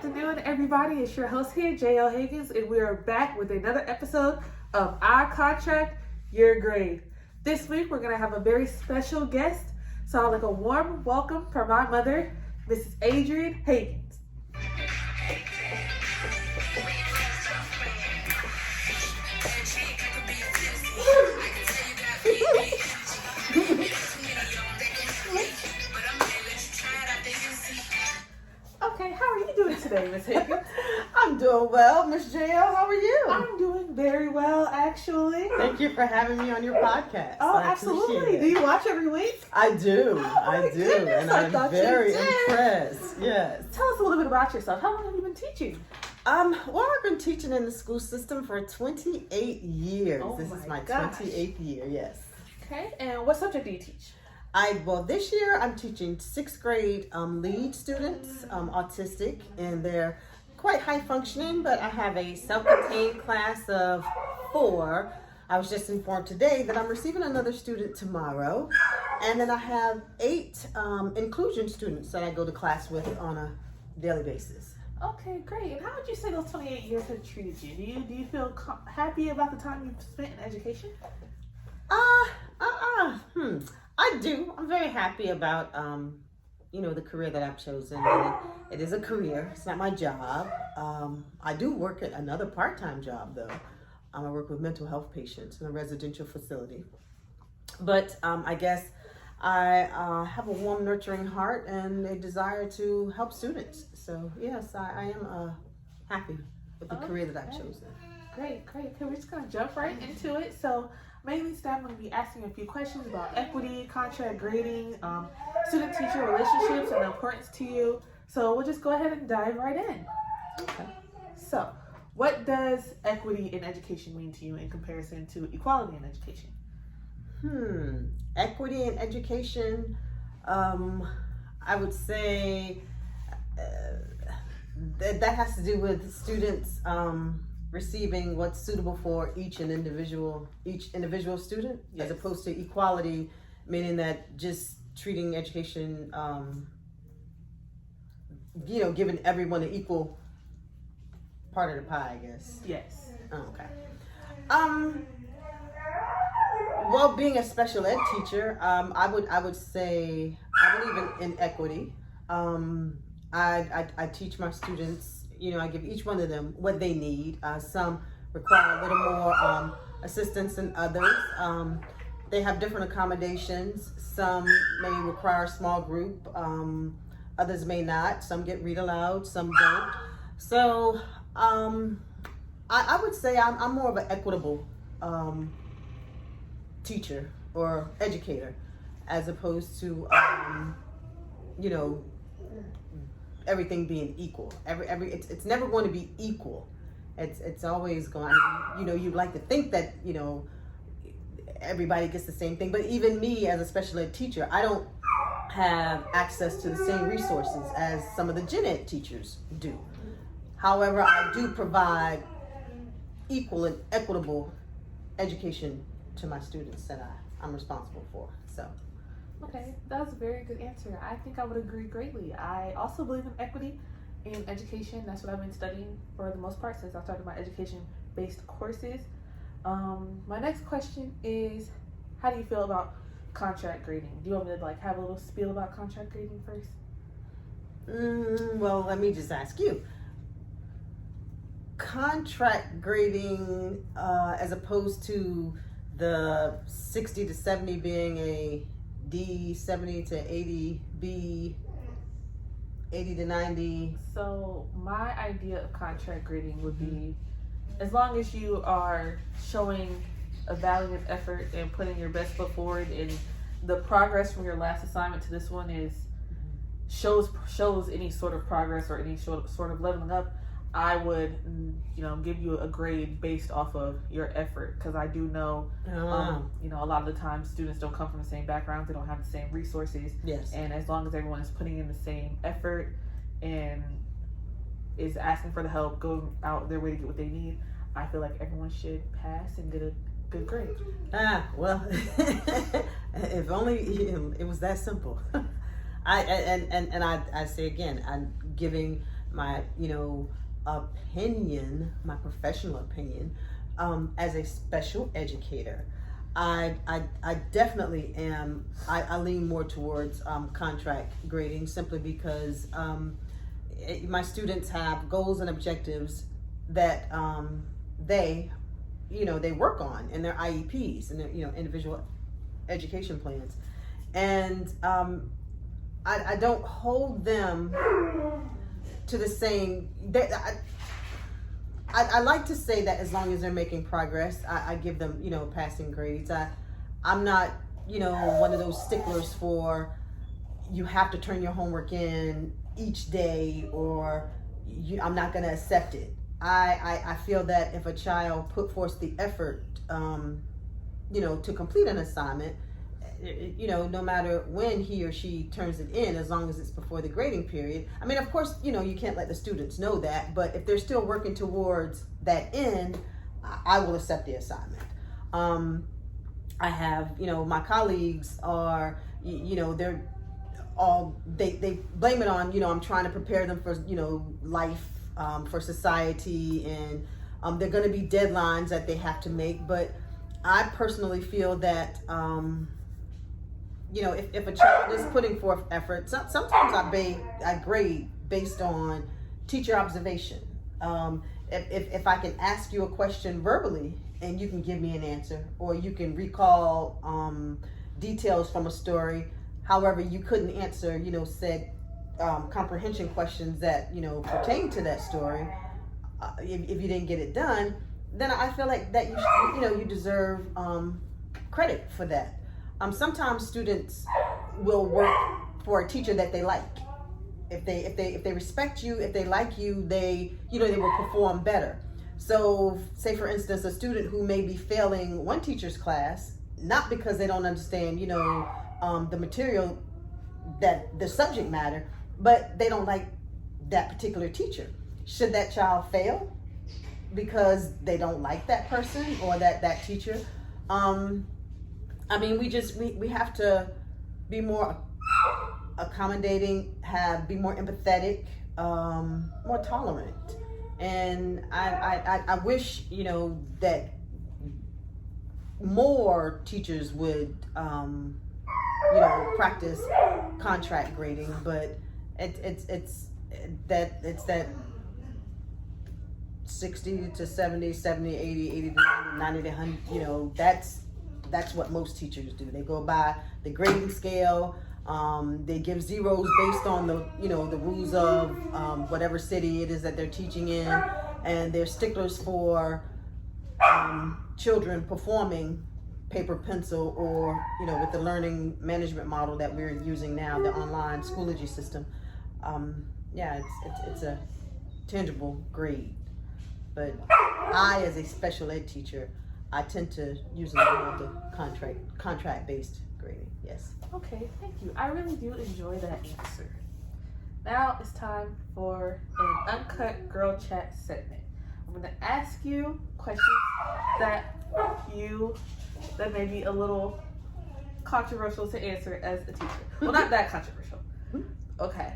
afternoon, everybody. It's your host here, J.L. Higgins, and we are back with another episode of Our Contract, Your Grade. This week, we're going to have a very special guest, so I'd like a warm welcome from my mother, Mrs. Adrienne Higgins. Okay, how are you doing today, Miss Higgins? I'm doing well, Miss JL. How are you? I'm doing very well, actually. Thank you for having me on your podcast. Oh, I absolutely. appreciate Do it. you watch every week? I do. Oh, my I do. goodness, And I I'm thought you very did. impressed. Yes. Tell us a little bit about yourself. How long have you been teaching? Well, I've been teaching in the school system for 28 years. Oh, This is my my gosh. 28th year, yes. Okay, and what subject do you teach? This year I'm teaching 6th grade lead students, autistic, and they're quite high functioning, but I have a self-contained class of 4. I was just informed today that I'm receiving another student tomorrow, and then I have 8 inclusion students that I go to class with on a daily basis. Okay, great. And how would you say those 28 years have treated you? Do you feel happy about the time you've spent in education? I do. I'm very happy about, the career that I've chosen. And it is a career. It's not my job. I do work at another part-time job, though. I work with mental health patients in a residential facility. But I guess I have a warm, nurturing heart and a desire to help students. So, yes, I am happy with the career that I've chosen. Great. Okay, we're just going to jump right into it. So, mainly today I'm going to be asking a few questions about equity, contract grading, student-teacher relationships, and the importance to you. So we'll just go ahead and dive right in. Okay. So, what does equity in education mean to you in comparison to equality in education? Equity in education, I would say that has to do with students receiving what's suitable for each individual student, Yes. as opposed to equality, meaning that just treating education, giving everyone an equal part of the pie, I guess. Yes. Oh, okay. Well, being a special ed teacher, I would say I believe in equity. I teach my students. I give each one of them what they need. Some require a little more assistance than others. They have different accommodations. Some may require a small group. Others may not. Some get read aloud. Some don't. So I would say I'm more of an equitable teacher or educator, as opposed to everything being equal. It's never going to be equal. It's always going. You'd like to think that everybody gets the same thing, but even me as a special ed teacher, I don't have access to the same resources as some of the gen ed teachers do. However, I do provide equal and equitable education to my students that I'm responsible for. So. Okay, that was a very good answer. I think I would agree greatly. I also believe in equity in education. That's what I've been studying for the most part since I started my education-based courses. My next question is, how do you feel about contract grading? Do you want me to have a little spiel about contract grading first? Well, let me just ask you. Contract grading, as opposed to the 60 to 70 being a D, 70 to 80, B, 80 to 90. So my idea of contract grading would be, as long as you are showing a valiant effort and putting your best foot forward, and the progress from your last assignment to this one shows any sort of progress or any sort of leveling up, I would, give you a grade based off of your effort, because I do know, a lot of the time students don't come from the same backgrounds, they don't have the same resources. Yes. And as long as everyone is putting in the same effort and is asking for the help, going out their way to get what they need, I feel like everyone should pass and get a good grade. Well, if only it was that simple. I say again, I'm giving my opinion, my professional opinion, as a special educator, I definitely am. I lean more towards contract grading simply because my students have goals and objectives that they work on in their IEPs and their individual education plans, and I don't hold them to the same. I like to say that as long as they're making progress, I give them passing grades. I'm not one of those sticklers for you have to turn your homework in each day or I'm not going to accept it. I feel that if a child put forth the effort, to complete an assignment, no matter when he or she turns it in, as long as it's before the grading period. I mean, of course, you can't let the students know that, but if they're still working towards that end, I will accept the assignment. I have, my colleagues are, they're all, they blame it on, I'm trying to prepare them for, life, for society, and there are going to be deadlines that they have to make. But I personally feel that, if a child is putting forth effort, sometimes I grade based on teacher observation. If I can ask you a question verbally and you can give me an answer, or you can recall details from a story, however you couldn't answer, said comprehension questions that pertain to that story, if you didn't get it done, then I feel like that you deserve credit for that. Sometimes students will work for a teacher that they like. If they respect you, if they like you, they will perform better. So, say for instance, a student who may be failing one teacher's class, not because they don't understand, the material, that the subject matter, but they don't like that particular teacher. Should that child fail because they don't like that person or that teacher? I mean, we have to be more accommodating, be more empathetic, more tolerant. And I wish, that more teachers would, practice contract grading, but it's that 60 to 70, 70, 80, 80 to 90 to 100, that's what most teachers do. They go by the grading scale. They give zeros based on the rules of whatever city it is that they're teaching in, and they're sticklers for children performing paper pencil or with the learning management model that we're using now, the online Schoology system. It's a tangible grade, but I, as a special ed teacher, I tend to use a little more of the contract-based grading. Yes. Okay, thank you. I really do enjoy that answer. Now it's time for an Uncut Girl Chat segment. I'm going to ask you questions that may be a little controversial to answer as a teacher. Well, not that controversial. Okay.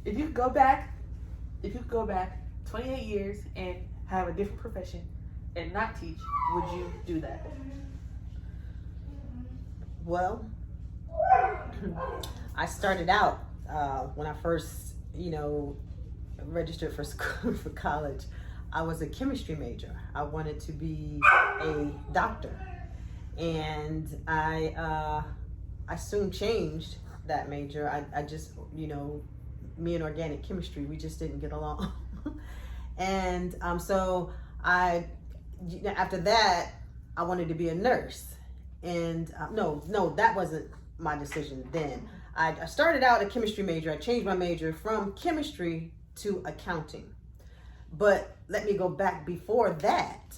If you could go back 28 years and have a different profession and not teach, would you do that? Well, I started out when I first, registered for school, for college. I was a chemistry major. I wanted to be a doctor, and I soon changed that major. I just, me and organic chemistry, we just didn't get along, and so after that, I wanted to be a nurse. And no, that wasn't my decision then. I started out a chemistry major. I changed my major from chemistry to accounting. But let me go back before that.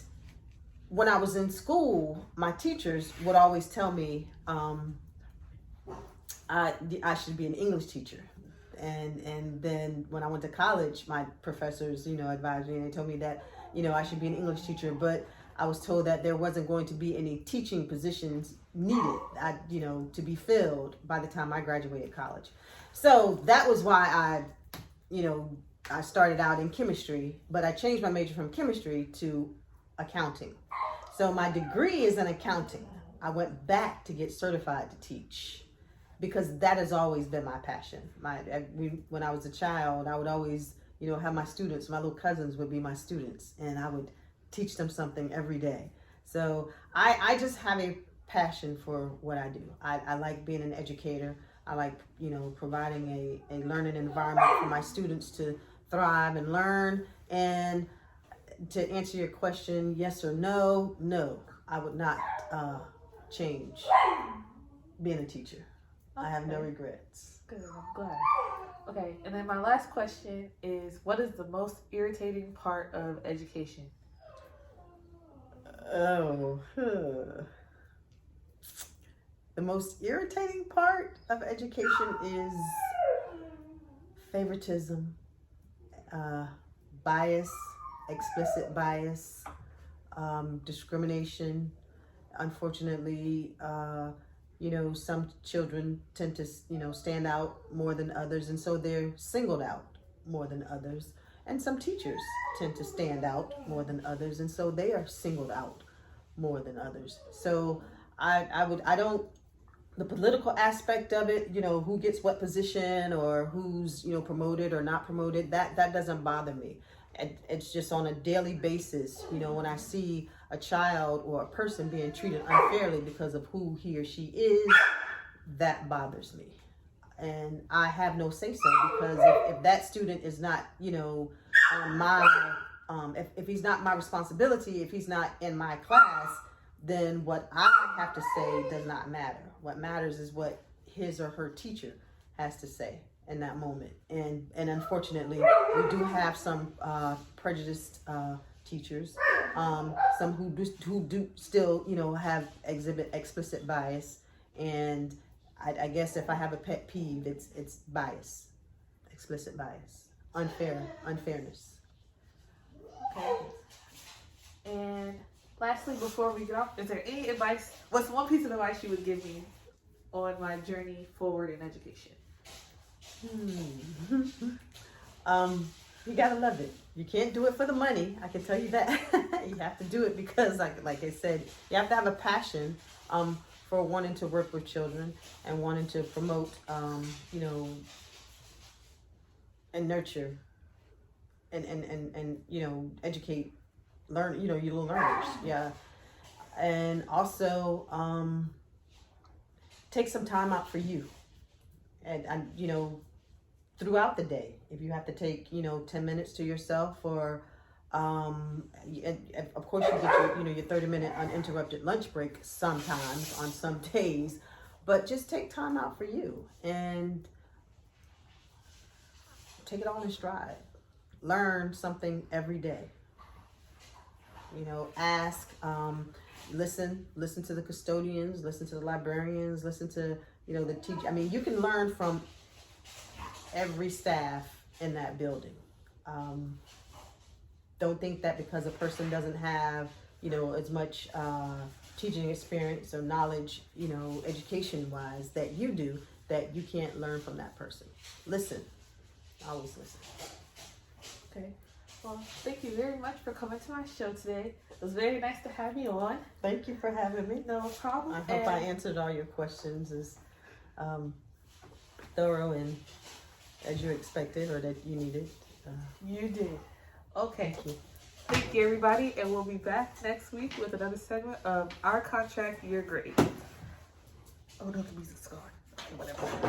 When I was in school, my teachers would always tell me I should be an English teacher. And then when I went to college, my professors, advised me, and they told me that, I should be an English teacher, but I was told that there wasn't going to be any teaching positions needed, to be filled by the time I graduated college. So that was why I, I started out in chemistry, but I changed my major from chemistry to accounting. So my degree is in accounting. I went back to get certified to teach because that has always been my passion. When I was a child, I would always, have my students, my little cousins would be my students, and I would teach them something every day. So I just have a passion for what I do. I like being an educator. I like, providing a learning environment for my students to thrive and learn. And to answer your question, yes or no, I would not change being a teacher. Okay. I have no regrets. Good, I'm glad. Okay, and then my last question is, what is the most irritating part of education? The most irritating part of education is favoritism, bias, explicit bias, discrimination. Unfortunately, some children tend to, stand out more than others, and so they're singled out more than others. And some teachers tend to stand out more than others, and so they are singled out more than others. So the political aspect of it, who gets what position or who's, promoted or not promoted, that doesn't bother me. It's just on a daily basis, when I see a child or a person being treated unfairly because of who he or she is, that bothers me. And I have no say so, because if that student is not, on my, if he's not my responsibility, if he's not in my class, then what I have to say does not matter. What matters is what his or her teacher has to say in that moment. And unfortunately, we do have some prejudiced teachers, some who do still, exhibit explicit bias. And I guess if I have a pet peeve, it's bias, explicit bias, unfairness. Okay. And lastly, before we get off, is there any advice? What's one piece of advice you would give me on my journey forward in education? You gotta love it. You can't do it for the money. I can tell you that. You have to do it because, like I said, you have to have a passion for wanting to work with children and wanting to promote, and nurture and educate, learn, your little learners. Yeah. And also take some time out for you. And throughout the day, if you have to take 10 minutes to yourself, or of course you get your 30-minute uninterrupted lunch break sometimes on some days, but just take time out for you and take it all in stride. Learn something every day. Ask, listen to the custodians, listen to the librarians, listen to the teacher. I mean, you can learn from every staff in that building. Don't think that because a person doesn't have, as much teaching experience or knowledge, education-wise, that you do, that you can't learn from that person. Listen. Always listen. Okay. Well, thank you very much for coming to my show today. It was very nice to have you on. Thank you for having me. No problem. I hope I answered all your questions as thorough and as you expected or that you needed. You did. Okay. Thank you. Thank you, everybody, and we'll be back next week with another segment of Our Contract, Your Grade. Oh no, the music's gone. Okay, whatever.